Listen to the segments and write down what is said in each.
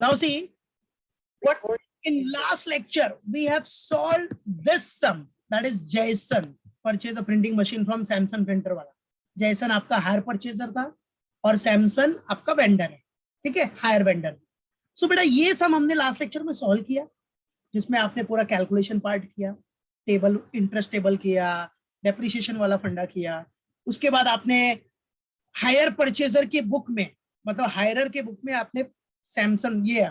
Now see what in last lecture we have solved this sum, that is Jason purchase a printing machine from Samsung printer वाला. Jason आपका higher purchaser था और सैमसन आपका vendor है, ठीक है, higher vendor. सो बेटा ये सम हमने लास्ट लेक्चर में सॉल्व किया, जिसमें आपने पूरा कैलकुलेशन पार्ट किया, टेबल इंटरेस्ट टेबल किया, डेप्रिसिएशन वाला फंडा किया. उसके बाद आपने हायर परचेजर की बुक में, मतलब हायरर के बुक में आपने सैमसंग, ये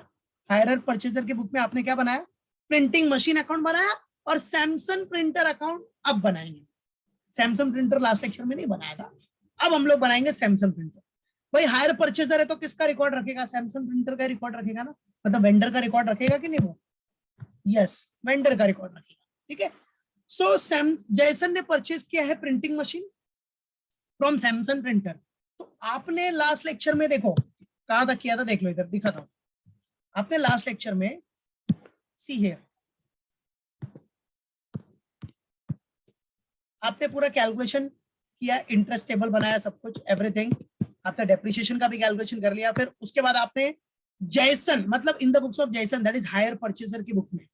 हायरर परचेजर के बुक में आपने क्या बनाया, प्रिंटिंग मशीन अकाउंट बनाया और सैमसंग प्रिंटर अकाउंट अब बनाएंगे. सैमसंग प्रिंटर लास्ट लेक्चर में नहीं बनाया था, अब हम लोग बनाएंगे सैमसंग प्रिंटर. भाई हायर परचेजर है तो किसका रिकॉर्ड रखेगा, सैमसंग प्रिंटर का रिकॉर्ड रखेगा ना, मतलब वेंडर का रिकॉर्ड रखेगा कि नहीं वो, यस वेंडर का रिकॉर्ड रखेगा, ठीक है. सो जैसन ने परचेज किया है printing machine from Samsung printer. तो आपने लास्ट लेक्चर में देखो कहां तक किया था, देख लो इधर दिखाता हूं. आपने लास्ट लेक्चर में सी हियर आपने पूरा कैलकुलेशन किया, इंटरेस्ट टेबल बनाया, सब कुछ एवरीथिंग. आपने डेप्रिसिएशन का भी कैलकुलेशन कर लिया. फिर उसके बाद आपने जैसन, मतलब इन द बुक्स ऑफ जैसन, दैट इज हायर परचेजर की बुक में,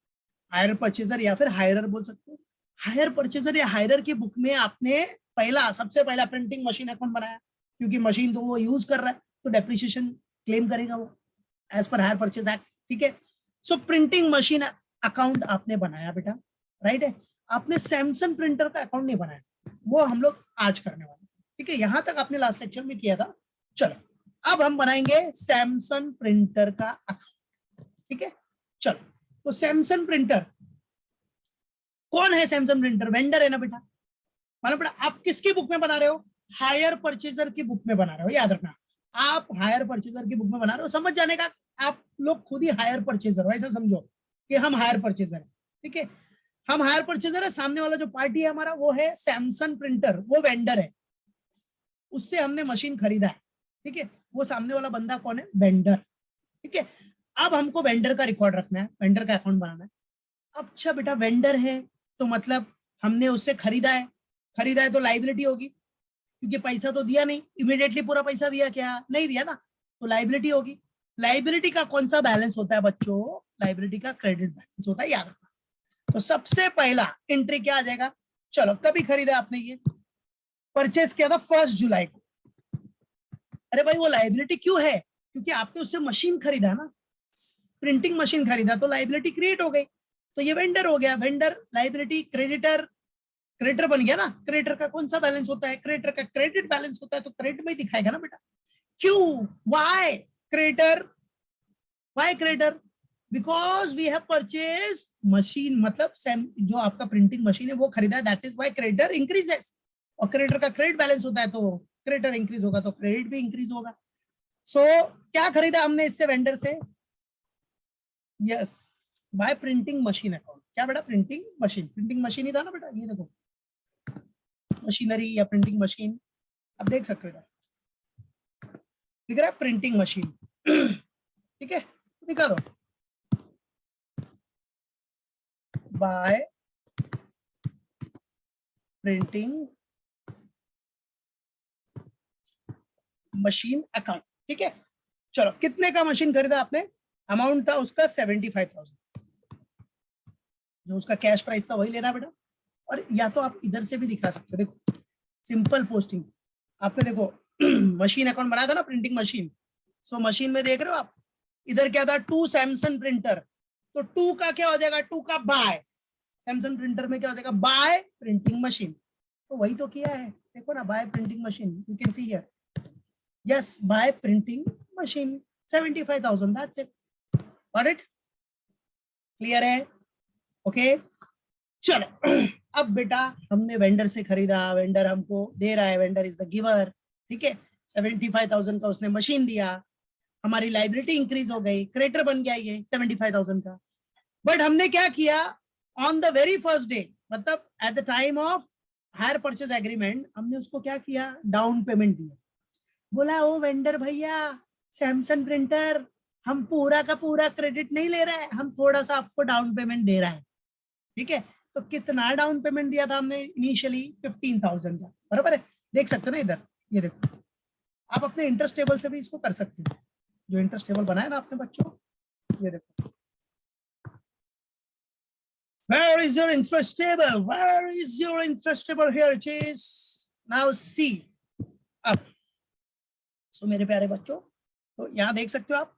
हायर परचेजर या फिर हायरर बोल सकते हो, हायर परचेजर या हायरर की बुक में आपने सबसे पहला प्रिंटिंग मशीन अकाउंट बनाया, क्योंकि मशीन तो वो यूज कर रहा है तो डेप्रिसिएशन क्लेम करेगा वो as per hire purchase act, ठीक है. सो प्रिंटिंग मशीन अकाउंट आपने बनाया बेटा, राइट है. आपने सैमसंग प्रिंटर का अकाउंट नहीं बनाया, वो हम लोग आज करने वाले, ठीक है. यहां तक आपने लास्ट लेक्चर में किया था. चलो अब हम बनाएंगे सैमसंग प्रिंटर का अकाउंट, ठीक है. चलो तो सैमसंग प्रिंटर कौन है, सैमसंग प्रिंटर वेंडर है ना बेटा. मालूम बेटा आप किसकी बुक में बना रहे हो, हायर परचेजर की बुक में बना रहे हो, याद रखना. आप हायर परचेजर की बुक में बना रहे हो, समझ जाने का आप लोग खुद ही हायर परचेजर हो, ऐसा समझो कि हम हायर परचेजर है, ठीक है. हम हायर परचेजर है, सामने वाला जो पार्टी है हमारा वो है सैमसंग प्रिंटर, वो वेंडर है, उससे हमने मशीन खरीदा है, ठीक है. वो सामने वाला बंदा कौन है, वेंडर, ठीक है. अब हमको वेंडर का रिकॉर्ड रखना है, वेंडर का अकाउंट बनाना है. अच्छा बेटा वेंडर है तो मतलब हमने उससे खरीदा है तो लाइबिलिटी होगी, क्योंकि पैसा तो दिया नहीं, इमीडिएटली पूरा पैसा दिया क्या, नहीं दिया ना, तो लाइबिलिटी होगी. लाइबिलिटी का कौन सा बैलेंस होता है बच्चों, लाइबिलिटी का क्रेडिट बैलेंस होता है, याद रखना. तो सबसे पहला एंट्री क्या आ जाएगा, चलो कभी खरीदा आपने, ये परचेस किया था 1 जुलाई को. अरे भाई वो लाइबिलिटी क्यों है, क्योंकि आपने उससे मशीन खरीदा ना, प्रिंटिंग मशीन खरीदा, तो लाइबिलिटी क्रिएट हो गई, तो ये वेंडर हो गया. वेंडर लाइबिलिटी, क्रेडिटर बन गया ना. क्रेडिटर का कौन सा बैलेंस होता है, क्रेडिटर का क्रेडिट बैलेंस होता है, तो क्रेडिट में ही दिखाएगा ना बेटा. क्यों, why creditor, because we have purchase machine, मतलब जो आपका प्रिंटिंग मशीन है वो खरीदा है, that is why creditor increases. और क्रेडिटर का क्रेडिट बैलेंस होता है तो क्रेडिटर इंक्रीज होगा तो क्रेडिट भी इंक्रीज होगा. सो क्या खरीदा हमने इससे वेंडर से, yes bye printing machine account. क्या बेटा, प्रिंटिंग मशीन ही था ना बेटा. ये देखो मशीनरी या प्रिंटिंग मशीन, आप देख सकते हो दिख रहा है प्रिंटिंग मशीन, ठीक है. दिखा दो, बाय प्रिंटिंग मशीन अकाउंट, ठीक है. चलो कितने का मशीन खरीदा आपने, अमाउंट था उसका 75,000, जो उसका कैश प्राइस था वही लेना बेटा. और या तो आप इधर से भी दिखा सकते हो, देखो सिंपल पोस्टिंग. आपने देखो मशीन अकाउंट बनाया था ना, प्रिंटिंग मशीन. सो मशीन में देख रहे हो आप, इधर क्या था, 2 सैमसंग प्रिंटर, तो 2 का क्या हो जाएगा, 2 का बाय, सैमसंग प्रिंटर में क्या हो जाएगा, बाय प्रिंटिंग मशीन. तो वही तो किया है, देखो ना, bye printing machine, you can see here, yes bye printing machine 75,000, that's it. Got it, clear है, ओके. चलो अब बेटा हमने वेंडर से खरीदा, वेंडर हमको दे रहा है, वेंडर इज द गिवर, ठीक है. 75,000 का उसने मशीन दिया, हमारी लाइबिलिटी इंक्रीज हो गई, क्रेडिटर बन गया ये 75,000 का. बट हमने क्या किया, on the very first day, मतलब at the time of hire purchase agreement, हमने उसको क्या किया, डाउन पेमेंट दिया. बोला ओ वेंडर भैया, सैमसंग प्रिंटर हम पूरा का पूरा क्रेडिट नहीं ले रहा है, हम थोड़ा सा आपको डाउन पेमेंट दे रहा है, ठीक है. तो कितना डाउन पेमेंट दिया था हमने इनिशियली, 15,000 का, बराबर है. देख सकते हो ना इधर, ये देखो आप अपने इंटरेस्ट टेबल से भी इसको कर सकते हो, जो इंटरेस्ट टेबल बनाया ना आपने बच्चों, ये देखो, where is your interest table, where is your interest table, here it is, now see अब। सो मेरे प्यारे बच्चों, तो यहाँ देख सकते हो आप,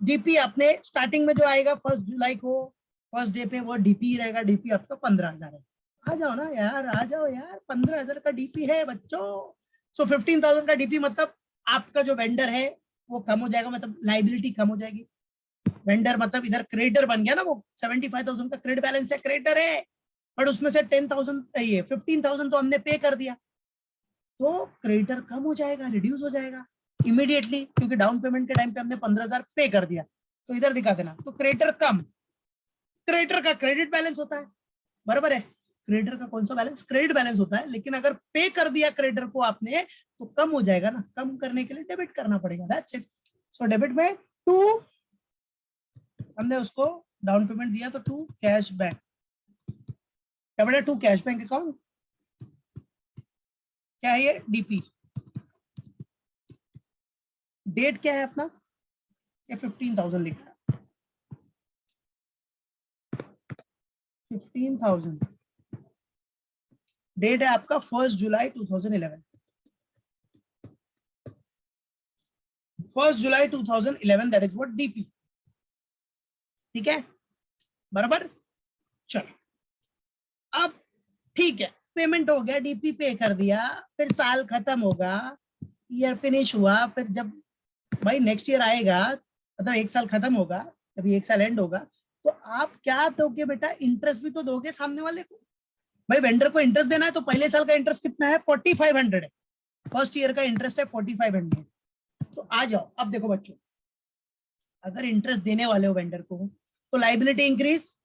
डीपी आपने स्टार्टिंग में जो आएगा 1 जुलाई को फर्स्ट डे पे वो डीपी रहेगा, डीपी आपका 15,000 है। आ जाओ ना यार, आ जाओ यार, 15,000 का डीपी है बच्चों। सो 15,000 का डीपी मतलब आपका जो वेंडर है वो कम हो जाएगा, मतलब लाइबिलिटी कम हो जाएगी। वेंडर मतलब इधर क्रेडिटर बन गया ना, वो 75,000 का क्रेडिट बैलेंस है, क्रेडिटर है, बट उसमें से 10,000 ये 15,000 तो हमने पे कर दिया, तो क्रेडिटर कम हो जाएगा, रिड्यूस हो जाएगा इमीडिएटली, क्योंकि डाउन पेमेंट के टाइम पे हमने 15,000 पे कर दिया। तो इधर दिखा देना, तो क्रेडिटर कम, क्रेडिटर का क्रेडिट बैलेंस होता है, बराबर है, क्रेडिटर का कौन सा बैलेंस, क्रेडिट बैलेंस होता है, लेकिन अगर पे कर दिया क्रेडिटर को आपने तो कम हो जाएगा ना, कम करने के लिए डेबिट करना पड़ेगा, दैट्स इट। सो डेबिट में 2 हमने उसको डाउन पेमेंट दिया, तो 2 कैश बैंक, क्या बेटा 2 कैश बैंक अकाउंट, क्या है ये डीपी, डेट क्या है अपना, ये 15,000 लिखा है, 15,000 डेट है आपका 1 जुलाई 2011, 1 जुलाई 2011, दैट इज व्हाट डीपी, ठीक है, बराबर। चलो अब ठीक है, पेमेंट हो गया, डीपी पे कर दिया, फिर साल खत्म होगा, ईयर फिनिश हुआ, फिर जब भाई नेक्स्ट ईयर आएगा, मतलब 1 साल खत्म होगा, अभी 1 साल एंड होगा, तो आप क्या दोगे बेटा, इंटरेस्ट भी तो दोगे सामने वाले को। भाई वेंडर को इंटरेस्ट देना है, तो पहले साल का इंटरेस्ट कितना है, 4500 है, फर्स्ट ईयर का इंटरेस्ट है 4500। तो आ जाओ, अब देखो बच्चों, अगर इंटरेस्ट देने वाले हो वेंडर को, तो लाइबिलिटी इंक्रीज,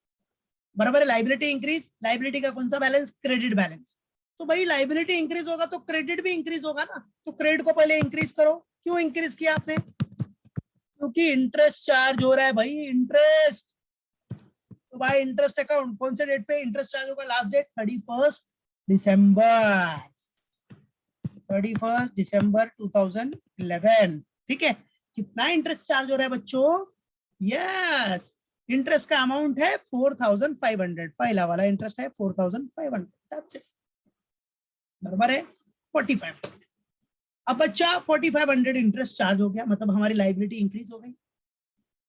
बराबर है, लाइबिलिटी इंक्रीज, लाइबिलिटी का कौन सा बैलेंस, क्रेडिट बैलेंस, तो भाई लाइबिलिटी इंक्रीज होगा तो क्रेडिट भी इंक्रीज होगा ना, तो क्रेडिट को पहले इंक्रीज करो। क्यों इंक्रीज किया आपने, क्योंकि इंटरेस्ट चार्ज हो रहा है भाई, इंटरेस्ट, तो भाई इंटरेस्ट अकाउंट कौन से डेट पे इंटरेस्ट चार्ज होगा, लास्ट डेट 31 दिसंबर, 31 दिसंबर 2011, ठीक है। कितना इंटरेस्ट चार्ज हो रहा है बच्चों, यस, इंटरेस्ट का अमाउंट है 4,500, पहला वाला इंटरेस्ट है 4,500, दैट्स इट, बराबर है 45। अब बच्चा 4,500 इंटरेस्ट चार्ज हो गया, मतलब हमारी लाइबिलिटी इंक्रीज हो गई।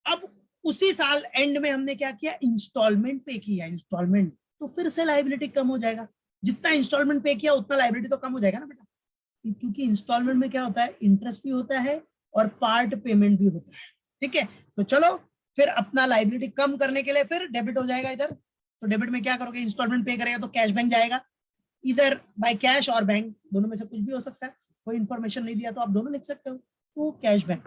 अब उसी साल एंड में हमने क्या किया, इंस्टॉलमेंट पे किया, इंस्टॉलमेंट, तो फिर से लाइबिलिटी कम हो जाएगा, जितना इंस्टॉलमेंट पे किया उतना लाइबिलिटी तो कम हो जाएगा ना बेटा, क्योंकि इंस्टॉलमेंट में क्या होता है, इंटरेस्ट भी होता है और पार्ट पेमेंट भी होता है, ठीक है। तो चलो फिर अपना लाइबिलिटी कम करने के लिए फिर डेबिट हो जाएगा इधर, तो डेबिट में क्या करोगे, इंस्टॉलमेंट पे करेगा तो कैश बैंक जाएगा, इधर बाय कैश और बैंक दोनों में से कुछ भी हो सकता है, कोई इंफॉर्मेशन नहीं दिया तो आप दोनों लिख सकते हो, तो कैश बैंक,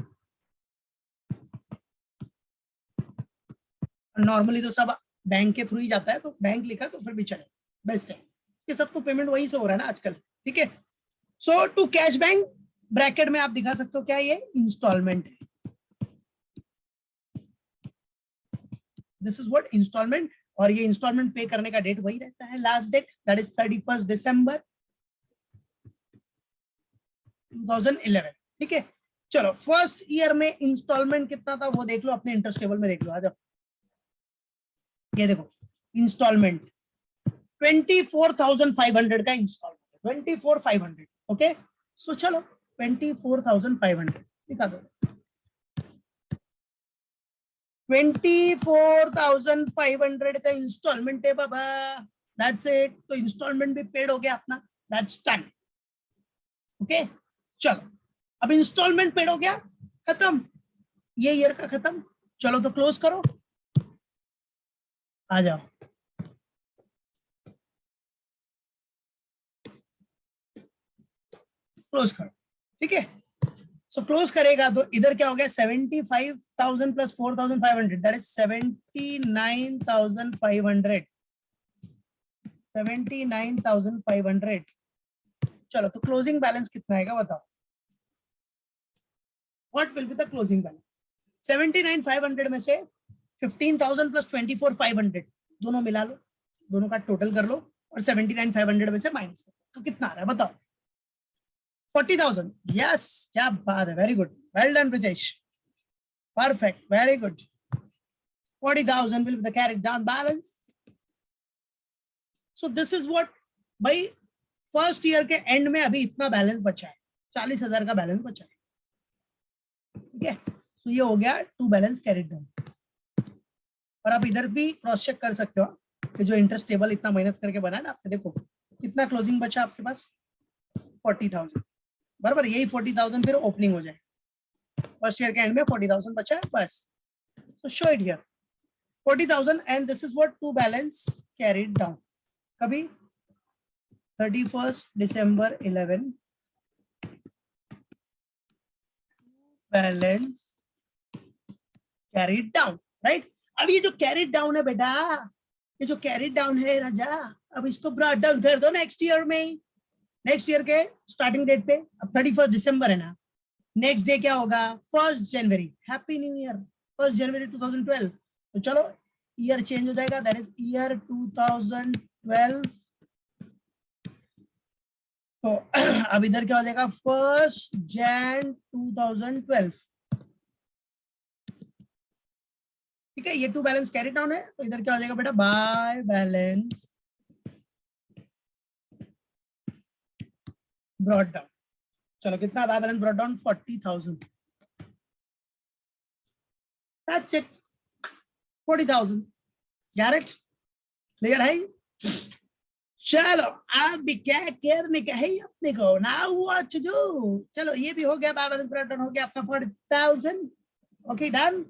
नॉर्मली तो सब बैंक के थ्रू ही जाता है, तो बैंक लिखा तो फिर भी चले, बेस्ट है, ये सब तो पेमेंट वहीं से हो रहा है ना आजकल, ठीक है। सो टू कैश बैंक, ब्रैकेट में आप दिखा सकते हो क्या, ये इंस्टॉलमेंट है, दिस इज व्हाट इंस्टॉलमेंट, और ये इंस्टॉलमेंट पे करने का डेट वही रहता है, लास्ट डेट दैट इज 31 दिसंबर 2011, ठीक है। चलो फर्स्ट ईयर में इंस्टॉलमेंट कितना था वो देख लो, अपने इंटरेस्ट टेबल में देख लो, आ जाओ, ये देखो इंस्टॉलमेंट 24,500 का इंस्टॉलमेंट, 24,500, ओके। सो चलो 24,500 दिखा दो, 24,500 का इंस्टॉलमेंट है बाबा, दैट्स इट, तो इंस्टॉलमेंट भी पेड हो गया अपना, दैट्स डन, ओके। चलो अब इंस्टॉलमेंट पेड हो गया, खत्म, ये ईयर का खत्म, चलो तो क्लोज करो, आ जाओ, क्लोज करो, ठीक है। सो क्लोज करेगा तो इधर क्या हो गया, 75,000 प्लस 4,500, दैट इज 79,500, 79,500। चलो तो क्लोजिंग बैलेंस कितना आएगा बताओ, what will be the closing balance, 79,500 में से 15,000 प्लस 24,500 दोनों मिला लो, दोनों का टोटल कर लो, और 79,500 में से माइनस करो, तो कितना आ रहा है बताओ, 40,000, यस, क्या बात है, very good, well done Pritesh, Perfect, very good. 40,000 will be the carried down balance. So this is what, भाई फर्स्ट ईयर के एंड में अभी इतना बैलेंस बचा है, 40,000 का बैलेंस बचा है, ठीक है। तो ये हो गया टू बैलेंस कैरिड डाउन। और आप इधर भी क्रॉस चेक कर सकते हो कि जो इंटरेस्ट टेबल इतना मेहनत करके बना है ना आपने, देखो कितना क्लोजिंग बचा आपके पास, 40,000 बराबर। यही 40,000 फिर ओपनिंग हो जाए, फर्स्ट ईयर के एंड में 40,000 बचा है बस। So show it here 40,000 and this is what to balance carried down. कभी 31st December 11 balance carried down, right. अब ये जो कैरिड डाउन है बेटा, ये जो कैरिड डाउन है राजा, अब इसको ब्रॉट डाउन कर दो नेक्स्ट ईयर में, नेक्स्ट ईयर के स्टार्टिंग डेट पे। अब 31 दिसंबर है ना, नेक्स्ट डे क्या होगा, 1 जनवरी। हैप्पी न्यू ईयर, 1 जनवरी 2012। तो चलो ईयर चेंज हो जाएगा, दैट इज ईयर 2012। तो अब इधर क्या हो जाएगा, 1 जन 2012, ठीक है। ये टू बैलेंस कैरी डाउन है, तो इधर क्या हो जाएगा बेटा, बाय बैलेंस ब्रॉट डाउन। चलो कितना by balance brought down, 40,000। That's it, 40,000। Got it, clear है। चलो आप भी क्या करने का है अपने को, नाउ व्हाट टू डू। चलो ये भी हो गया, बाय बैलेंस ब्रॉट डाउन हो गया आपका 40,000। Okay done.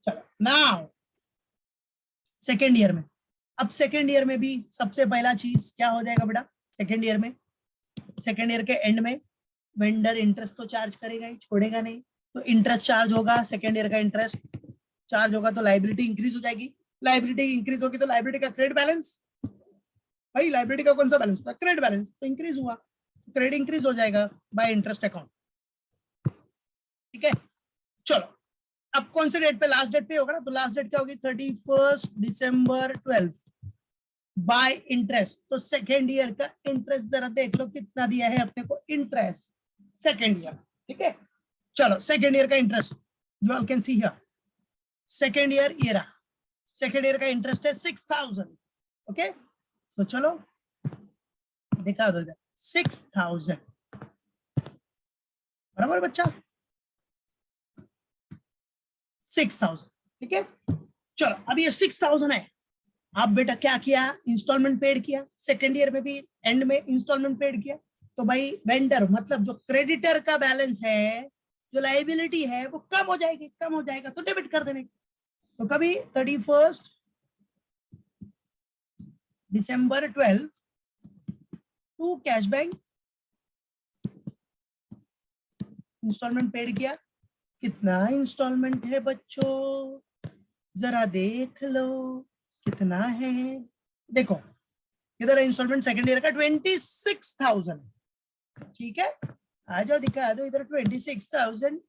चलो नाउ सेकेंड ईयर में, अब सेकेंड ईयर में भी सबसे पहला चीज क्या हो जाएगा बेटा, सेकेंड ईयर में, सेकेंड ईयर के एंड में वेंडर इंटरेस्ट तो चार्ज करेगा ही, छोड़ेगा नहीं। तो इंटरेस्ट चार्ज होगा, सेकेंड ईयर का इंटरेस्ट चार्ज होगा, तो लाइबिलिटी इंक्रीज हो जाएगी। लाइबिलिटी इंक्रीज होगी तो लाइबिलिटी का क्रेडिट बैलेंस, भाई लाइबिलिटी का कौन सा बैलेंस था, क्रेडिट बैलेंस, तो इंक्रीज हुआ, क्रेडिट इंक्रीज हो जाएगा बाय इंटरेस्ट अकाउंट, ठीक है। चलो अब कौन से डेट पे, लास्ट डेट पे होगा ना, तो लास्ट डेट क्या होगी, 31 दिसंबर 12 बाय इंटरेस्ट। तो सेकेंड ईयर का इंटरेस्ट जरा देख लो कितना दिया है अपने को इंटरेस्ट, सेकेंड ईयर, ठीक है। चलो सेकेंड ईयर का interest you all can see here, second year ये रहा, सेकेंड ईयर का इंटरेस्ट है 6,000। ओके, तो चलो दिखा दो इधर, 6,000 बराबर बच्चा, 6,000, ठीक है। चलो अब ये 6,000 है, आप बेटा क्या किया, इंस्टॉलमेंट पेड किया, सेकेंड ईयर में भी एंड में इंस्टॉलमेंट पेड किया। तो भाई वेंडर मतलब जो क्रेडिटर का बैलेंस है, जो लाइबिलिटी है वो कम हो जाएगी, कम हो जाएगा तो डेबिट कर देने। तो कभी 31 दिसंबर 12 to cash bank installment paid किया। कितना इंस्टॉलमेंट है बच्चों, जरा देख लो कितना है। देखो इधर इंस्टॉलमेंट सेकेंड ईयर का 26,000, ठीक है। आ जाओ दिखा दो इधर 26,000,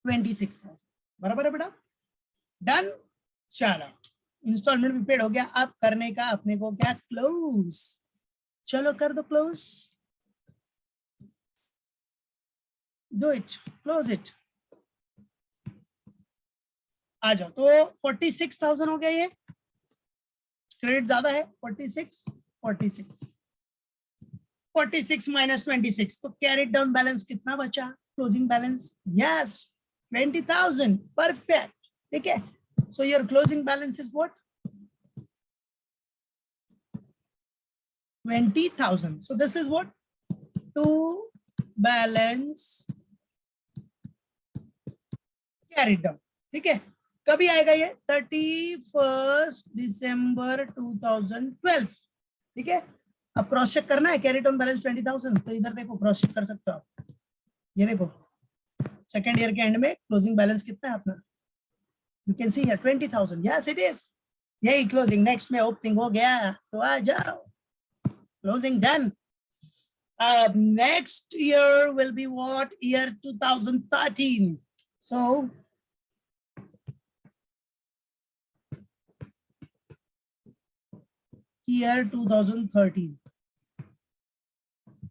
26,000 बराबर है बेटा, डन। चलो इंस्टॉलमेंट भी पेड हो गया, अब करने का अपने को क्या, क्लोज। चलो कर दो close, do it, close it. आ जाओ, तो 46,000 हो गया, ये क्रेडिट ज्यादा है, 46 माइनस 26, तो कैरिड डाउन बैलेंस कितना बचा, क्लोजिंग बैलेंस, यस 20,000, परफेक्ट, ठीक है। So your closing balance is what, 20,000। So this is what to balance carried down, ठीक है। कभी आएगा ये, 31 दिसंबर 2012, ठीक है। अब क्रॉस चेक करना है, कैरी डाउन बैलेंस 20,000, तो इधर देखो क्रॉस चेक कर सकते हो आप, ये देखो सेकेंड ईयर के एंड में क्लोजिंग बैलेंस कितना है अपना, you can see here 20,000, yes it is, यही क्लोजिंग। नेक्स्ट में ओपनिंग हो गया, तो आ जाओ, closing done. Next year will be what, year 2013। So year 2013,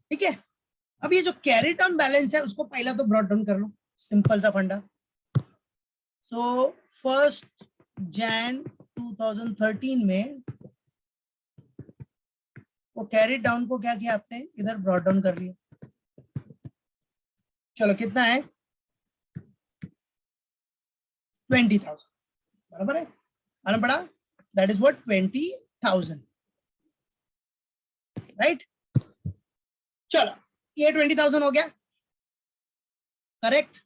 ठीक है। अब ये जो कैरी डाउन बैलेंस है उसको पहला तो ब्रॉट डाउन कर लो, सिंपल सा फंडा। सो 1 Jan 2013 में वो कैरी डाउन को क्या किया आपने, इधर ब्रॉट डाउन कर लिया। चलो कितना है 20,000, बराबर है, मालूम पड़ा, दैट इज व्हाट 20,000, राइट। चलो ये 20,000 हो गया, करेक्ट।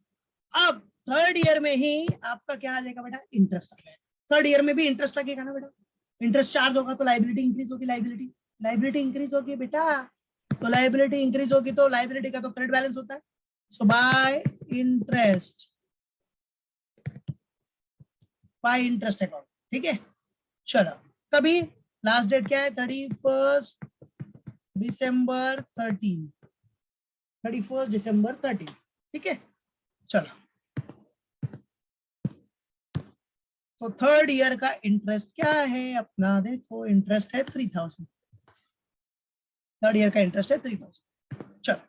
अब थर्ड ईयर में ही आपका क्या आ जाएगा बेटा, इंटरेस्ट आ जाएगा। थर्ड ईयर में भी इंटरेस्ट लगेगा ना बेटा, इंटरेस्ट चार्ज होगा तो लाइबिलिटी इंक्रीज होगी, लाइबिलिटी इंक्रीज होगी बेटा, तो लाइबिलिटी इंक्रीज होगी तो लाइबिलिटी का तो क्रेडिट बैलेंस होता है। सो बाय इंटरेस्ट अकाउंट, ठीक है। चलो कभी लास्ट डेट क्या है, 31 दिसंबर 13, ठीक है। चलो तो थर्ड ईयर का इंटरेस्ट क्या है अपना, देखो इंटरेस्ट है 3,000, थर्ड ईयर का इंटरेस्ट है 3,000। चलो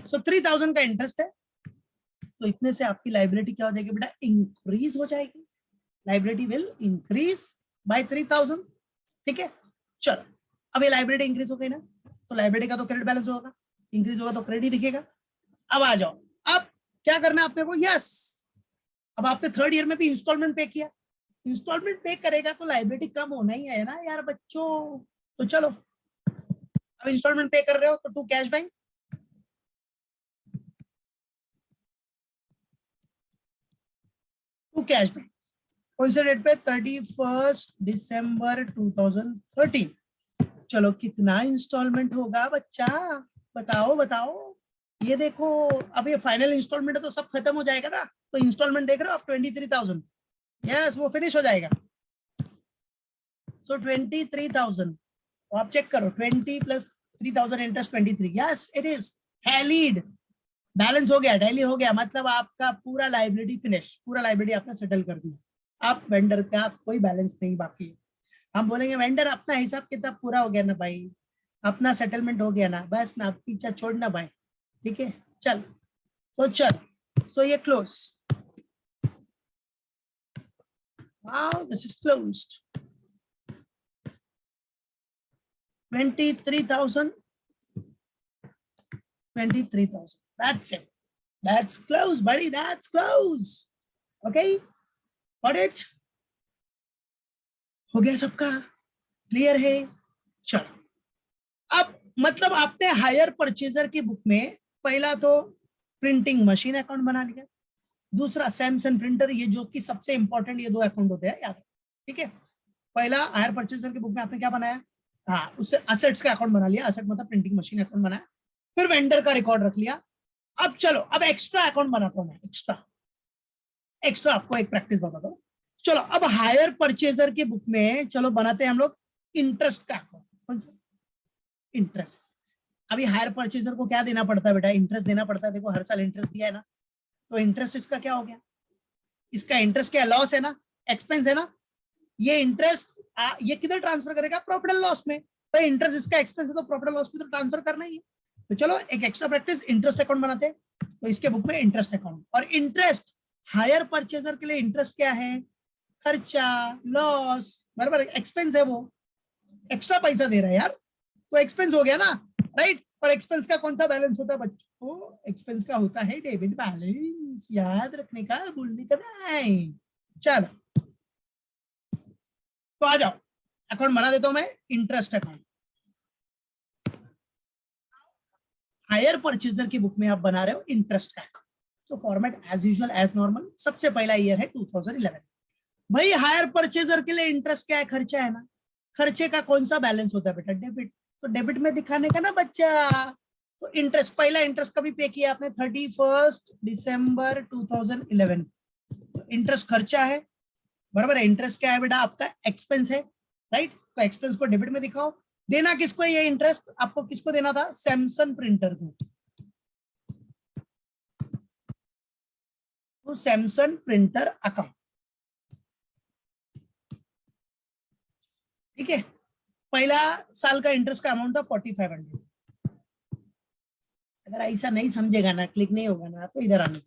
सो 3,000 का इंटरेस्ट है, तो इतने से आपकी लाइबिलिटी क्या हो जाएगी बेटा, इंक्रीज हो जाएगी, लाइबिलिटी विल इंक्रीज बाय 3,000, ठीक है। चलो अब ये लाइबिलिटी इंक्रीज हो गई ना, तो लाइबिलिटी का तो क्रेडिट बैलेंस होगा, इंक्रीज होगा तो क्रेडिट दिखेगा। अब आ जाओ, अब क्या करना है आपने को, यस अब आपने थर्ड ईयर में भी इंस्टॉलमेंट पे किया, इंस्टॉलमेंट पे करेगा तो लाइबिलिटी कम होना ही है ना यार बच्चों। तो चलो अब इंस्टॉलमेंट पे कर रहे हो तो टू कैश बैंक, कौन से डेट पे, 31 दिसंबर 2013। चलो कितना इंस्टॉलमेंट होगा बच्चा, बताओ। ये देखो अब ये फाइनल इंस्टॉलमेंट है तो सब खत्म हो जाएगा ना, तो इंस्टॉलमेंट देख रहे हो आप 23,000, यस वो फिनिश हो जाएगा। सो 23,000 आप चेक करो, 20 plus 3,000 interest 23, yes it is tallied, balance हो गया, टैली हो गया, मतलब आपका पूरा लाइबिलिटी फिनिश, पूरा लाइबिलिटी आपने सेटल कर दिया, आप वेंडर का कोई बैलेंस नहीं बाकी है। हम बोलेंगे वेंडर अपना हिसाब किताब पूरा हो गया ना भाई, अपना सेटलमेंट हो गया ना, बस ना पीछा छोड़ना भाई, ठीक है। चल तो चल, सो ये close, wow this is closed, 23,000, that's it, that's close buddy, that's close, okay, got it, हो गया सबका, क्लियर है। चलो अब मतलब आपने हायर परचेजर की बुक में पहला तो प्रिंटिंग मशीन अकाउंट बना लिया, दूसरा सैमसंग प्रिंटर, ये जो कि सबसे इंपॉर्टेंट ये दो अकाउंट होते हैं याद, ठीक है। पहला हायर परचेजर की बुक में आपने क्या बनाया, हाँ उससे असेट्स का अकाउंट बना लिया, असेट मतलब प्रिंटिंग मशीन अकाउंट बनाया, फिर वेंडर का रिकॉर्ड रख लिया। अब चलो अब एक्स्ट्रा अकाउंट बनाता हूं मैं, एक्स्ट्रा आपको एक प्रैक्टिस बताता हूँ। चलो अब हायर परचेजर की बुक में चलो बनाते हैं हम लोग इंटरेस्ट का अकाउंट, कौन सा, इंटरेस्ट। अभी हायर परचेजर को क्या देना पड़ता है बेटा, इंटरेस्ट देना पड़ता है, देखो हर साल इंटरेस्ट दिया है ना, तो इंटरेस्ट इसका क्या हो गया, इसका इंटरेस्ट क्या, लॉस है ना, एक्सपेंस है ना, ये इंटरेस्ट ये किधर ट्रांसफर करेगा, प्रॉफिट एंड लॉस में, तो इंटरेस्ट इसका एक्सपेंस है तो प्रॉफिट एंड लॉस में तो ट्रांसफर करना ही है। तो चलो एक एक्स्ट्रा प्रैक्टिस, इंटरेस्ट अकाउंट बनाते हैं, तो इसके बुक में इंटरेस्ट अकाउंट, और इंटरेस्ट हायर परचेजर के लिए इंटरेस्ट क्या है, खर्चा, लॉस, बराबर, एक्सपेंस है, वो एक्स्ट्रा पैसा दे रहा है यार, तो एक्सपेंस हो गया ना, राइट। और एक्सपेंस का कौन सा बैलेंस होता है बच्चों, एक्सपेंस का होता है डेबिट बैलेंस, याद रखने का, भूलने का नहीं। चलो तो आ जाओ, अकाउंट बना देता हूं मैं, इंटरेस्ट अकाउंट। हायर परचेजर की बुक में आप बना रहे हो इंटरेस्ट का, तो format as usual as normal, सबसे पहला ईयर है 2011। भाई हायर परचेजर के लिए इंटरेस्ट क्या है, खर्चा है ना, खर्चे का कौन सा बैलेंस होता है बेटा, डेबिट, तो डेबिट में दिखाने का ना बच्चा, तो इंटरेस्ट, पहला इंटरेस्ट कभी पे किया आपने, 31 दिसंबर 2011, तो इंटरेस्ट खर्चा है, बराबर है, इंटरेस्ट क्या है बेटा, आपका एक्सपेंस है, राइट, तो एक्सपेंस को डेबिट में दिखाओ। देना किसको है ये इंटरेस्ट, आपको किसको देना था, सैमसंग प्रिंटर को, तो सैमसंग प्रिंटर अकाउंट, ठीक है। पहला साल का इंटरेस्ट का अमाउंट था 4,500, अगर ऐसा नहीं समझेगा ना, क्लिक नहीं होगा ना, तो इधर आने,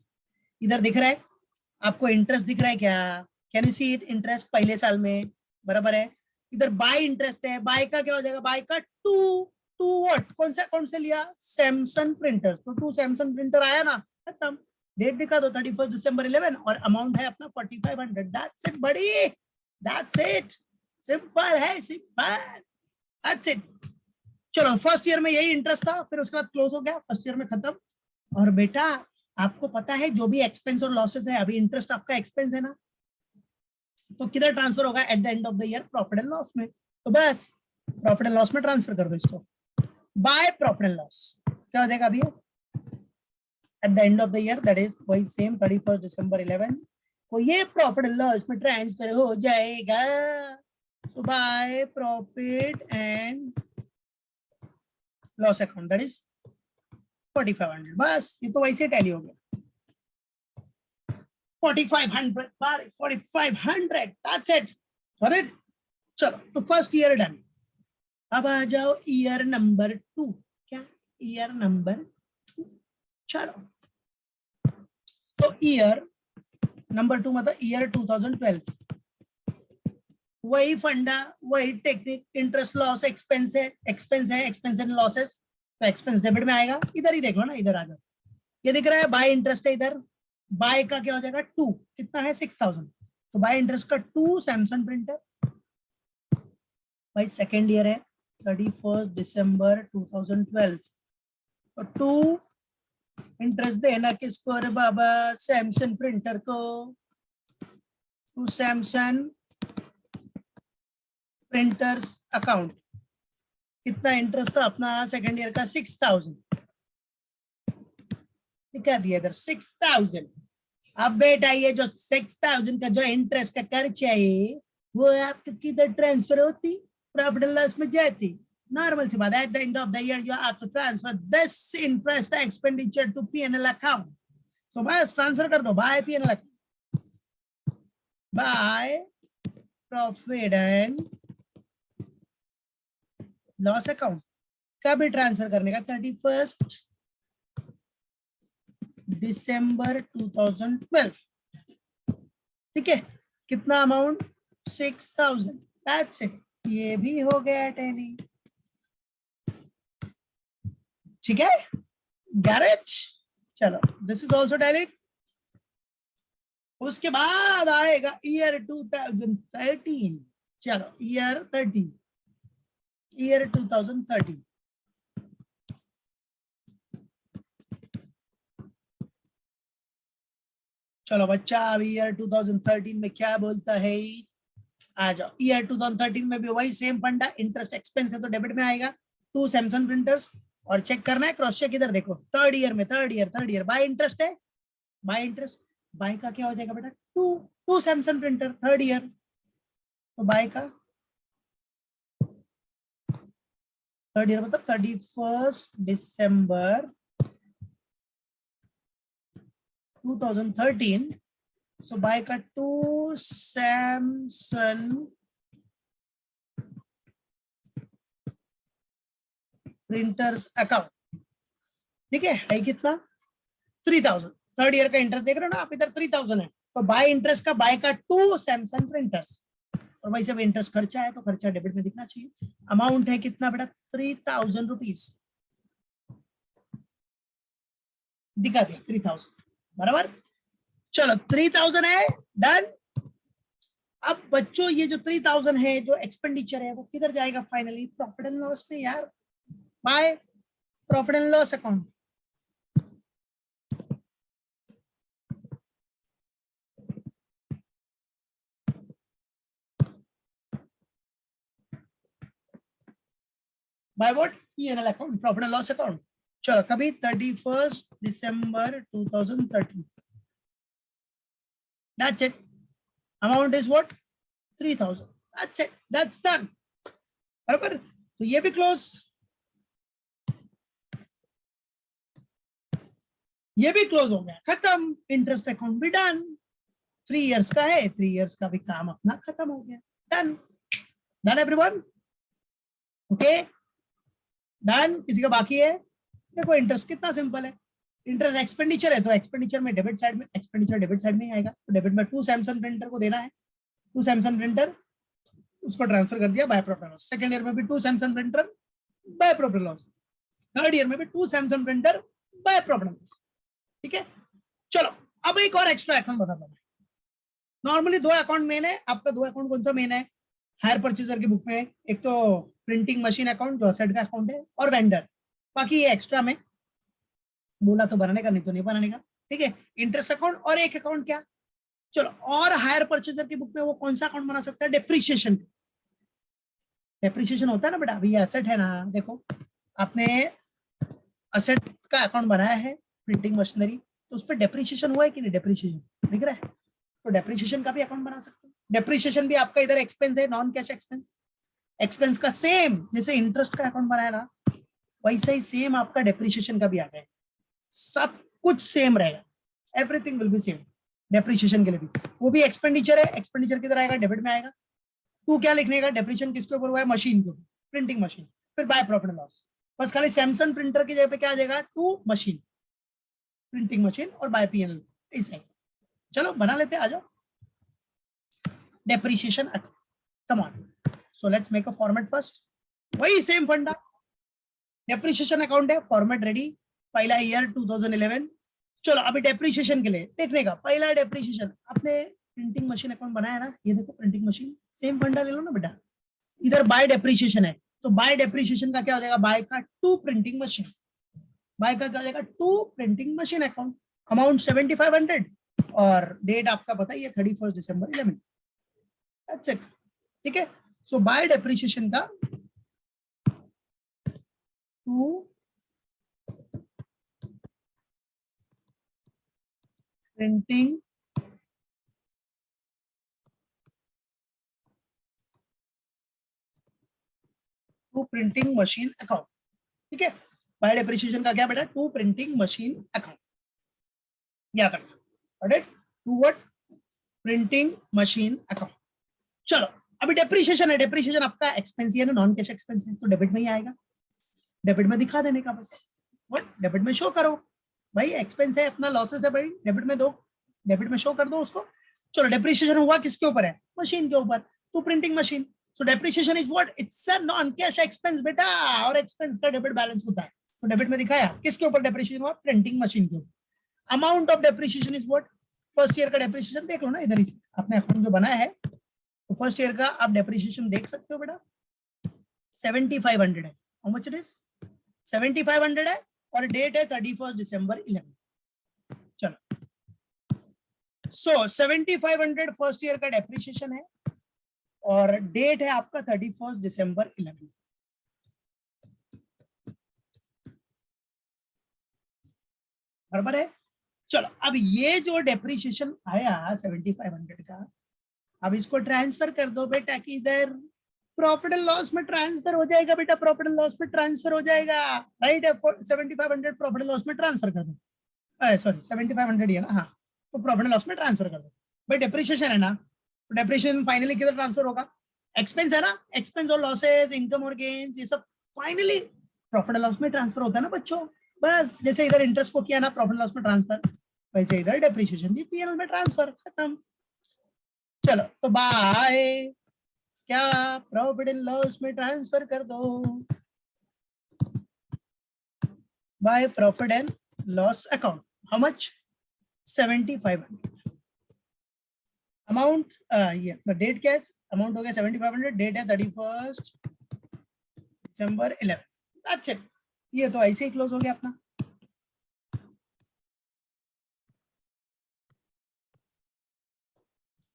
इधर दिख रहा है आपको इंटरेस्ट दिख रहा है क्या? Can you see it? Interest पहले साल में बराबर है। इधर बाय इंटरेस्ट है, बाय का क्या हो जाएगा? बाय का टू टू व्हाट? कौन से लिया? Samsung printer. तो टू सैमसंग प्रिंटर आया ना, खत्म। डेट दिखा दो 31 दिसंबर 11 और अमाउंट है अपना 4500। दैट्स इट बड़ी, दैट्स इट। सिंपल है, सिंपल, दैट्स इट। चलो फर्स्ट ईयर में यही इंटरेस्ट था, फिर उसके बाद क्लोज हो गया, फर्स्ट ईयर में खत्म। और बेटा आपको पता है जो भी एक्सपेंस और लॉसेस है, अभी इंटरेस्ट आपका एक्सपेंस है ना, तो किधर ट्रांसफर होगा? Eight the end of the year profit and loss में। तो बस प्रॉफिट एंड लॉस में ट्रांसफर कर दो इसको, बाय प्रॉफिट एंड लॉस। क्या हो जाएगा अभी? Eight the end of the year, that is वही सेम 31 दिसंबर 11 को ये प्रॉफिट एंड लॉस में ट्रांसफर हो जाएगा। तो bye profit and loss account, that is 4500। बस ये तो वैसे टैली हो गया। 4500 4500, दैट्स इट। Got it? चलो तो फर्स्ट ईयर डन। अब आ जाओ ईयर नंबर 2। क्या? Year number 2। चलो तो ईयर नंबर 2 मतलब ईयर 2012। वही फंडा, वही टेक्निक, इंटरेस्ट लॉस एक्सपेंस है, एक्सपेंस एंड लॉसेस। तो एक्सपेंस डेबिट में आएगा। इधर ही देख लो ना, इधर आ जाओ, ये दिख रहा है बाय इंटरेस्ट है इधर। बाय का क्या हो जाएगा? 2, कितना है? 6000। तो बाय इंटरेस्ट का 2 सैमसंग प्रिंटर। भाई सेकेंड ईयर है, 31 दिसंबर 2012। तो 2 इंटरेस्ट देना किसको? अरे बाबा सैमसंग प्रिंटर को। To Samsung printer's account. कितना इंटरेस्ट था अपना सेकेंड ईयर का? 6000। क्या दिया इधर? 6000। अब बेटा ये जो 6000 का जो इंटरेस्ट का खर्चा है वो आपको किधर ट्रांसफर होती? प्रॉफिट एंड लॉस में जाती। नॉर्मल सी बात है, at the end of the year you have to transfer this interest expenditure to PNL account. So बस ट्रांसफर कर दो by PNL account, by profit and loss account. कभी ट्रांसफर करने का? 31 दिसंबर 2012। ठीक है, कितना अमाउंट? 6000। That's it. ये भी हो गया टैली। ठीक है, गैरेज। चलो दिस इज ऑल्सो टैली। उसके बाद आएगा ईयर 2013। चलो ईयर 13, ईयर 2013। चलो बच्चा अब ईयर 2013 में क्या बोलता है? आ जाओ, ईयर 2013 में भी वही सेम फंडा, इंटरेस्ट एक्सपेंस है तो डेबिट में आएगा। 2 सैमसंग प्रिंटर्स। और चेक करना है क्रॉस चेक, इधर देखो थर्ड ईयर बाय इंटरेस्ट है, बाय इंटरेस्ट। बाय का क्या हो जाएगा बेटा? 2 सैमसंग प्रिंटर थर्ड ईयर। तो बाय का थर्ड ईयर मतलब 31 दिसंबर 2013। सो बाय का 2 सैमसंग प्रिंटर्स अकाउंट। ठीक है कितना? 3000। थर्ड ईयर का इंटरेस्ट देख रहे हो ना आप, इधर 3000 है। तो बाय इंटरेस्ट का बाय का 2 सैमसंग प्रिंटर्स। और वैसे भी इंटरेस्ट खर्चा है तो खर्चा डेबिट में दिखना चाहिए। अमाउंट है कितना बेटा? 3000 रुपीज। दिखा दिया 3000 बराबर। चलो 3000 है, डन। अब बच्चों ये जो 3000 है जो एक्सपेंडिचर है वो किधर जाएगा फाइनली? प्रॉफिट एंड लॉस में यार, bye profit and loss account. By what? PNL account, profit and loss account. चलो कभी 31 दिसंबर 2013। That's it. Amount is what? 3000. That's it. That's done. बराबर। तो ये भी क्लोज, ये भी क्लोज हो गया, खत्म। इंटरेस्ट अकाउंट भी डन। 3 इयर्स का है, 3 इयर्स का भी काम अपना खत्म हो गया। Done, done everyone. Okay done. किसी का बाकी है? देखो इंटरेस्ट कितना सिंपल है। इंटरेस्ट एक्सपेंडिचर है तो एक्सपेंडिचर में डेबिट साइड में, एक्सपेंडिचर डेबिट साइड में ही आएगा। तो डेबिट में 2 सैमसंग प्रिंटर को देना है, 2 सैमसंग प्रिंटर उसको ट्रांसफर कर दिया bye profit and loss. Second year में भी 2 Samsung printer bye profit and loss, third year में भी 2 Samsung printer bye profit and loss. ठीक है, चलो अब एक और एक्स्ट्रा अकाउंट बताता हूं। नॉर्मली 2 अकाउंट मेन है आपका। 2 अकाउंट कौन सा मेन है हायर परचेजर की बुक में? एक तो प्रिंटिंग मशीन अकाउंट जो असेट का अकाउंट है, और वेंडर। बाकी ये एक्स्ट्रा में बोला तो बनाने का, नहीं तो नहीं बनाने का। ठीक है, इंटरेस्ट अकाउंट और एक अकाउंट क्या, चलो और हायर परचेजर की बुक में वो कौन सा अकाउंट बना सकता है? डेप्रीशिएशन। डेप्रीशिएशन होता है ना बेटा, अभी ये एसेट है ना, देखो आपने असेट का अकाउंट बनाया है प्रिंटिंग मशीनरी, तो उस पर डेप्रीशिएशन हुआ है कि नहीं? डेप्रीशिएशन दिख रहा है, तो डेप्रीशिएशन का भी अकाउंट बना सकते हैं। डेप्रीशिएशन भी आपका इधर एक्सपेंस है, नॉन कैश एक्सपेंस। एक्सपेंस का सेम जैसे इंटरेस्ट का अकाउंट बनाया ना, वैसे ही सेम आपका डेप्रीशिएशन का भी आ गया। सब कुछ सेम रहेगा, everything will be same. Depreciation के लिए भी वो भी एक्सपेंडिचर है, एक्सपेंडिचर किधर आएगा? डेबिट में आएगा। तू क्या लिखने का? डेप्रीशिएशन किसके ऊपर हुआ है? मशीन के ऊपर, प्रिंटिंग मशीन। फिर बाय प्रॉफिट एंड लॉस, बस खाली सैमसंग प्रिंटर की जगह पे क्या आ जाएगा? टू मशीन, प्रिंटिंग मशीन और बाय पीएनएल इसे। चलो बना लेते हैं, आ जाओ। Depreciation account, come on, so let's make a format first. वही सेम फंडा, डेप्रीशिएशन अकाउंट है, फॉर्मेट रेडी, पहला ईयर 2011। चलो अभी डेप्रीशिएशन के लिए देखने का, पहला डेप्रीशिएशन आपने प्रिंटिंग मशीन अकाउंट बनाया ना, ये देखो प्रिंटिंग मशीन, सेम फंडा ले लो ना बेटा। इधर बाय डेप्रीशिएशन है, तो बाय डेप्रीशिएशन का क्या हो जाएगा? बाय का टू प्रिंटिंग मशीन, बाय का क्या हो जाएगा? To printing machine account. Amount 7500 और डेट आपका पता ही है 31 दिसंबर 11। That's it. ठीक है, सो बाय डेप्रीशिएशन का टू प्रिंटिंग मशीन अकाउंट। ठीक है, बाय डेप्रीशिएशन का क्या बेटा? टू प्रिंटिंग मशीन अकाउंट, याद रखना। To what? Printing machine account. चलो अभी डेप्रीशिएशन है, डेप्रीशिएशन आपका एक्सपेंस है ना, नॉन कैश एक्सपेंस है, तो डेबिट में ही आएगा। डेबिट में दिखा देने का बस, व्हाट? डेबिट में शो करो भाई, एक्सपेंस है अपना, लॉसेस है भाई, डेबिट में दो, डेबिट में शो कर दो उसको। चलो डेप्रीशिएशन हुआ किसके ऊपर है? मशीन के ऊपर, तो printing machine. So depreciation is what? It's a non cash expense बेटा, और एक्सपेंस का डेबिट बैलेंस होता है, तो डेबिट में दिखाया किसके ऊपर डेप्रीशिएशन हुआ? प्रिंटिंग मशीन के ऊपर। Amount of depreciation is what? First year का डेप्रीशिएशन देख लो ना, इधर ही आपने अकाउंट जो बनाया है, तो फर्स्ट ईयर का आप डेप्रीशिएशन देख सकते हो बेटा, 7500 है। How much it is? 7500 है, और डेट है 31 दिसंबर 11। चलो सो 7500 फर्स्ट ईयर का डेप्रीशिएशन है, और डेट है आपका 31 दिसंबर 11। बराबर है। चलो अब ये जो डेप्रीशिएशन आया 7500 का, अब इसको ट्रांसफर कर दो बेटा कि इधर प्रॉफिट एंड लॉस में ट्रांसफर हो जाएगा बेटा, प्रॉफिट एंड लॉस में ट्रांसफर हो जाएगा, राइट? 7500 प्रॉफिट एंड लॉस में ट्रांसफर कर दो, अरे सॉरी 7500 है ना, हाँ, तो प्रॉफिट एंड लॉस में ट्रांसफर कर दो भाई। डेप्रीशिएशन है ना, तो डेप्रीशिएशन फाइनली किधर ट्रांसफर होगा? एक्सपेंस है ना, एक्सपेंस और लॉसेस, इनकम और गेन्स, ये सब फाइनली प्रॉफिट एंड लॉस में ट्रांसफर होता है ना बच्चों। बस जैसे इधर इंटरेस्ट को किया ना प्रॉफिट एंड लॉस में ट्रांसफर, वैसे इधर डेप्रीशिएशन भी पीएनएल में ट्रांसफर, खत्म। चलो तो बाय क्या? प्रॉफिट एंड लॉस में ट्रांसफर कर दो, bye profit and loss account. How much? 7500। Amount ये डेट क्या है? अमाउंट हो गया 7500, डेट है 31 दिसंबर 11। That's it. ये तो ऐसे ही क्लोज हो गया अपना।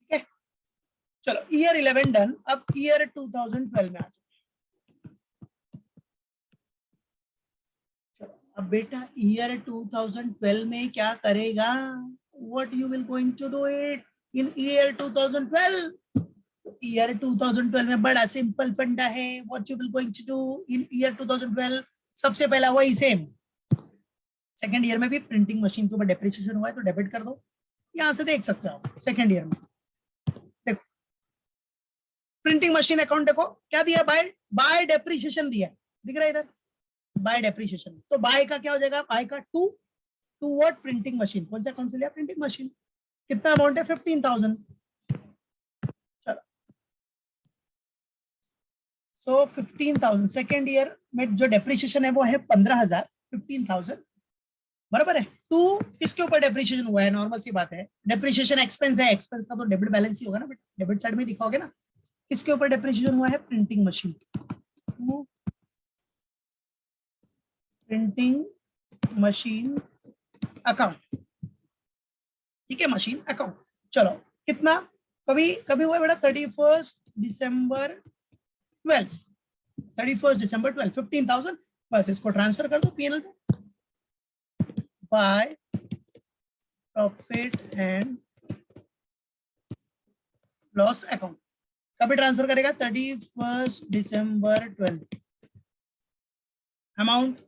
ठीक है, चलो ईयर 11 डन। अब ईयर 2012 में आ जाओ। अब बेटा ईयर 2012 में क्या करेगा? What you will going to do it in year 2012? Year 2012 में बड़ा सिंपल फंडा है, what you will going to do in year 2012? सबसे पहला वही सेम, सेकंड ईयर में भी प्रिंटिंग मशीन के ऊपर डेप्रिसिएशन हुआ है, तो डेबिट कर दो, यहां से देख सकते हो सेकंड ईयर में। देखो प्रिंटिंग मशीन अकाउंट देखो क्या दिया, बाय डेप्रिसिएशन दिया, दिख रहा है इधर, बाय डेप्रिसिएशन। तो बाय का क्या हो जाएगा? बाय का to to what, printing machine. कौन सा अकाउंट से लिया, प्रिंटिंग मशीन। कितना अमाउंट है, 15,000। चलो, सो 15,000 सेकेंड ईयर में जो डेप्रिसिएशन है वो है 15,000, 15,000 बराबर है। टू किसके ऊपर डेप्रिसिएशन हुआ है, नॉर्मल सी बात है, डेप्रिसिएशन एक्सपेंस है, एक्सपेंस का तो डेबिट बैलेंस ही होगा ना, डेबिट साइड में दिखाओगे ना। किसके ऊपर डेप्रिसिएशन हुआ है, printing machine, printing machine account, ठीक है, मशीन अकाउंट। चलो, कितना, कभी कभी हुआ है बेटा, 31 दिसंबर 12, 31 दिसंबर 12, 15,000, बस इसको ट्रांसफर कर दो पीएनएल पे bye profit and loss account. कभी ट्रांसफर करेगा, 31 दिसंबर 12, अमाउंट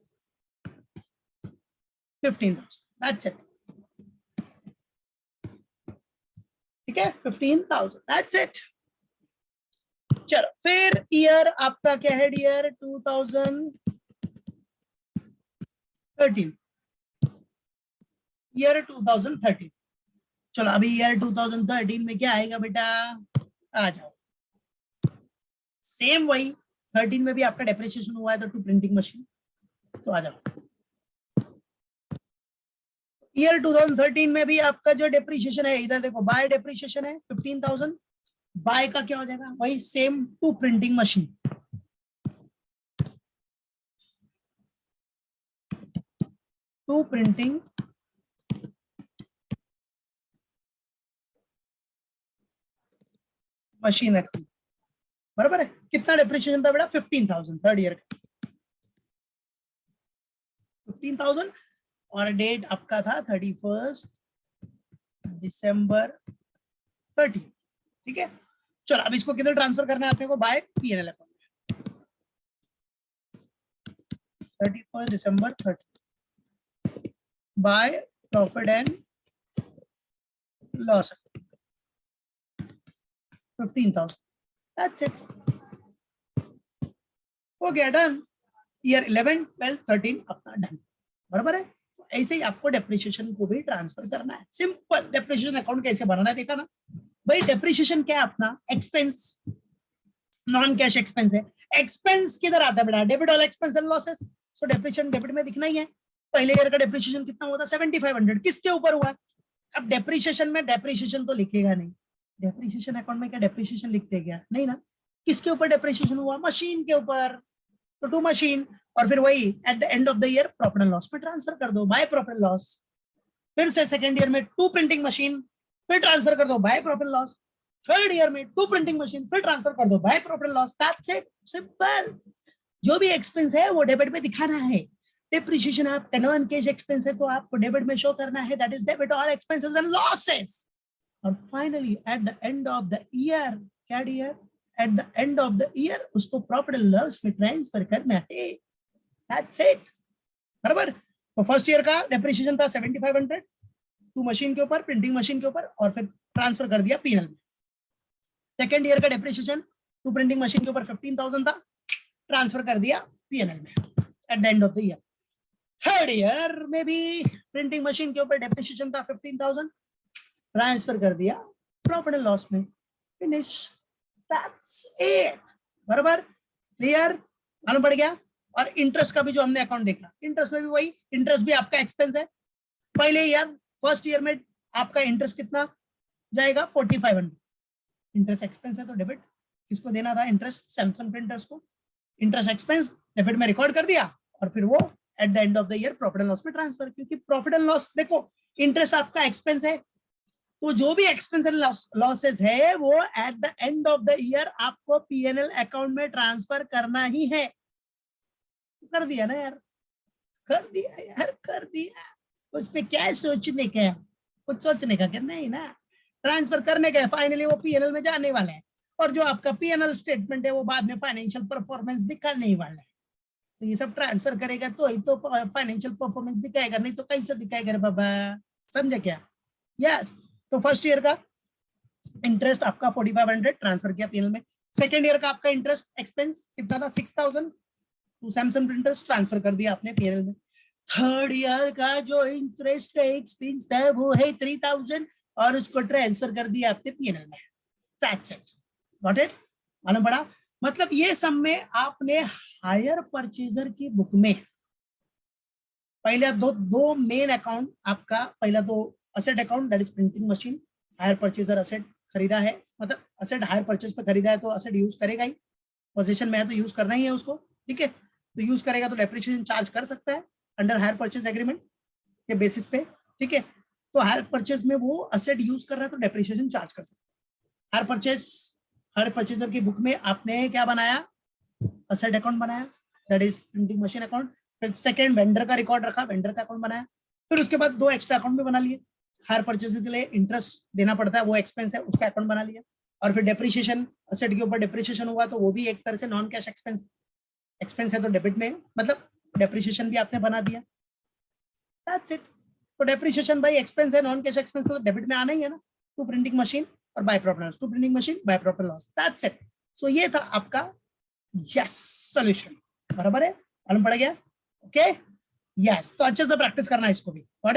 15,000, दैट्स इट, ठीक है, 15,000, दैट्स इट। चलो, फिर ईयर आपका क्या है डियर, 2013, ईयर 2013। चलो, अभी ईयर 2013 में क्या आएगा बेटा, आ जाओ, सेम वही 13 में भी आपका डेप्रिसिएशन हुआ है तो टू प्रिंटिंग मशीन, तो आ जाओ। ईयर 2013 में भी आपका जो डेप्रिसिएशन है, इधर देखो, बाय डेप्रिसिएशन है 15,000, बाय का क्या हो जाएगा, वही same to printing machine, to printing machine account, बराबर है। कितना डेप्रिसिएशन था बेटा, 15,000 थर्ड ईयर का, 15,000, और डेट आपका था 31 दिसंबर 13, ठीक है। चलो, अब इसको किधर ट्रांसफर करना है अपने को, बाय पीएनएल अकाउंट, 31 दिसंबर 13 by profit and loss, 15,000, that's it, हो गया, डन। ईयर 11, 12, 13 अपना डन, बराबर है। तो ऐसे ही आपको डेप्रिसिएशन को भी ट्रांसफर करना है, सिंपल। डेप्रिसिएशन अकाउंट कैसे बनाना है, देखा ना भाई। डेप्रिसिएशन क्या है अपना, एक्सपेंस, नॉन कैश एक्सपेंस है। एक्सपेंस किधर आता है बेटा, debit all expense and losses, so depreciation debit में दिखना ही है। पहले ईयर का डेप्रिसिएशन कितना हुआ था, 7,500, किसके ऊपर हुआ है। अब डेप्रिसिएशन में डेप्रिसिएशन तो लिखेगा नहीं, डेप्रिसिएशन अकाउंट में क्या डेप्रिसिएशन लिखते क्या, नहीं ना। किसके ऊपर डेप्रिसिएशन हुआ, मशीन के ऊपर, तो टू मशीन, और फिर वही eight the end of the year profit and loss में ट्रांसफर कर दो बाय प्रॉफिट लॉस। फिर से सेकंड ईयर में टू प्रिंटिंग मशीन, फिर ट्रांसफर कर दो bye profit loss. Third year में टू प्रिंटिंग मशीन, फिर ट्रांसफर कर दो bye profit loss, that's it, simple. जो भी एक्सपेंस है वो डेबिट में दिखाना है। डेप्रिसिएशन आपका नॉन कैश एक्सपेंस है तो आपको डेबिट में शो करना है, that is debit all expenses and losses. और finally at the end of the year, क्या year, at the end of the year उसको प्रॉफिट एंड लॉस में ट्रांसफर करना है, दैट्स इट, बराबर। तो फर्स्ट ईयर का डेप्रिसिएशन था 7,500 टू मशीन के ऊपर, प्रिंटिंग मशीन के ऊपर, और फिर ट्रांसफर कर दिया पीएनएल में। सेकंड ईयर का डेप्रिसिएशन टू प्रिंटिंग मशीन के ऊपर 15,000 था, ट्रांसफर कर दिया पीएनएल में eight the end of the year. Third year में भी प्रिंटिंग मशीन के ऊपर डेप्रिसिएशन था 15,000, ट्रांसफर कर दिया प्रॉफिट एंड लॉस में, फिनिश, दैट्स इट, बराबर, क्लियर, मालूम पड़ गया। और इंटरेस्ट का भी जो हमने अकाउंट देखा, इंटरेस्ट में भी वही, इंटरेस्ट भी आपका एक्सपेंस है। पहले ईयर फर्स्ट ईयर में आपका इंटरेस्ट कितना जाएगा, 4,500, इंटरेस्ट एक्सपेंस है तो डेबिट, किसको देना था इंटरेस्ट, सैमसंग प्रिंटर्स को, इंटरेस्ट एक्सपेंस डेबिट में रिकॉर्ड कर दिया, और फिर वो eight the end of the year profit and loss में ट्रांसफर, क्योंकि प्रॉफिट एंड लॉस देखो, इंटरेस्ट आपका एक्सपेंस है, तो जो भी एक्सपेंस एंड लॉसेस है वो eight the end of the year आपको पीएनएल अकाउंट में ट्रांसफर करना ही है। कर दिया ना यार, कर दिया यार, कर दिया, उसमें क्या सोचने का, कुछ सोचने का क्या नहीं ना, ट्रांसफर करने का, फाइनली वो पीएनएल में जाने वाला है। और जो आपका पीएनएल स्टेटमेंट है वो बाद में फाइनेंशियल परफॉर्मेंस दिखाने वाला है। तो ये सब ट्रांसफर करेगा तो ही तो फाइनेंशियल परफॉर्मेंस दिखाएगा, नहीं तो कैसे दिखाएगा बाबा, समझे क्या। यस, तो फर्स्ट ईयर का इंटरेस्ट आपका 4,500 ट्रांसफर किया पीएनएल में। सेकेंड ईयर का आपका इंटरेस्ट एक्सपेंस कितना था, 6,000 टू सैमसंग प्रिंटर्स, ट्रांसफर कर दिया आपने पीएनएल में। थर्ड ईयर का जो इंटरेस्ट का एक्सपेंस था वो है 3000 और उसको ट्रांसफर कर दिया आपने पीएनएल में। That's it, got it? मालूम पड़ा? मतलब ये सब में आपने हायर परचेजर की बुक में पहले दो मेन अकाउंट आपका, पहला तो asset account that is printing machine. Hire purchaser asset खरीदा है, मतलब असेट हायर परचेज पे खरीदा है तो असेट यूज करेगा ही, पोजीशन में है तो यूज करना ही है उसको, ठीक है? तो यूज करेगा तो डेप्रिसिएशन चार्ज कर सकता है अंडर हायर परचेज एग्रीमेंट के बेसिस पे, ठीक है? तो हायर परचेज में वो असेट यूज कर रहा है तो डेप्रिसिएशन चार्ज कर सकता है। हायर परचेजर की बुक में आपने क्या बनाया? असेट अकाउंट बनाया, that is printing machine account. फिर सेकंड वेंडर का रिकॉर्ड रखा, वेंडर का अकाउंट बनाया। फिर उसके बाद दो एक्स्ट्रा अकाउंट भी बना लिए। हायर परचेज के लिए इंटरेस्ट देना पड़ता है, वो एक्सपेंस है, उसका अकाउंट बना लिया। और फिर डेप्रिसिएशन, असेट के ऊपर डेप्रिसिएशन हुआ तो वो भी एक तरह से नॉन कैश एक्सपेंस, एक्सपेंस है तो डेबिट में, मतलब डेप्रिसिएशन भी आपने बना दिया। That's it. तो डेप्रिसिएशन भाई एक्सपेंस है, नॉन कैश एक्सपेंस तो डेबिट में आना ही है ना, टू प्रिंटिंग मशीन और by profit loss, to printing machine by profit loss. That's it. So ये था आपका यस सॉल्यूशन, बराबर है? मालूम पड़ गया? Okay, yes. तो अच्छे से प्रैक्टिस करना है इसको भी, गॉट इट?